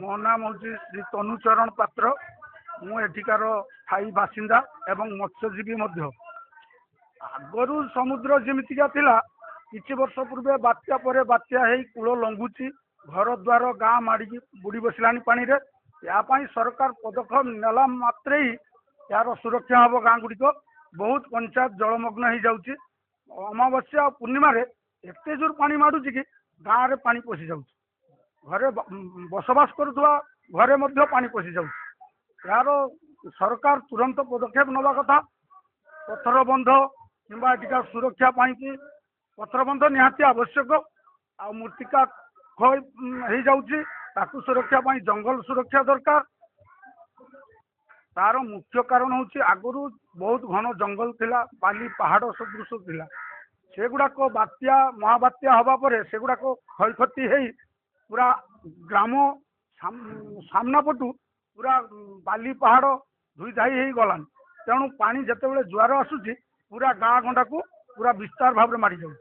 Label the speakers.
Speaker 1: मो नाम हूँ श्री तनुचरण पात्र मु एठिकार स्थायी बासिंदा एवं मत्स्यजीवी आगरू समुद्र जमीतिका थिला किछि वर्ष पूर्वे बात्या पर बात्या है कूल लंघुची घर द्वार गाँ माड़ी बुड़ी बसलानी पानी रे यापाई सरकार पदक्षेप नेला मात्रे ही यार सुरक्षा हम गाँ गुड़िक बहुत पंचायत जलमग्न हो जाऊँगी अमावस्या और पूर्णिमा एत जोर पानी माड़ुची कि गाँव में पानी पशि जाऊँ घरे बसवास करुवा घरे पानी पशि जाऊँ यार सरकार तुरंत पदक्षेप नवा कथा पथर बंध किंबा एटिका सुरक्षा पाई पथर बंध निहाती आवश्यक आ मृत्तिका क्षय हो जाऊँगी ताकू सुरक्षा पाई जंगल सुरक्षा दरकार तार मुख्य कारण हूँ आगु बहुत घन जंगल थिला बाली पहाड़ सदृश थिला सेगुड़ाक बात्या महाबात्या हवा पर सेगुड़ाक क्षय क्षति हो पूरा ग्राम सामना पटू पूरा बाली पहाड़ धुई धाई हो गलान तेणु पानी जिते जुआर आसूची पूरा गाँ गंडा को पूरा विस्तार भाव में मारी जाऊँ।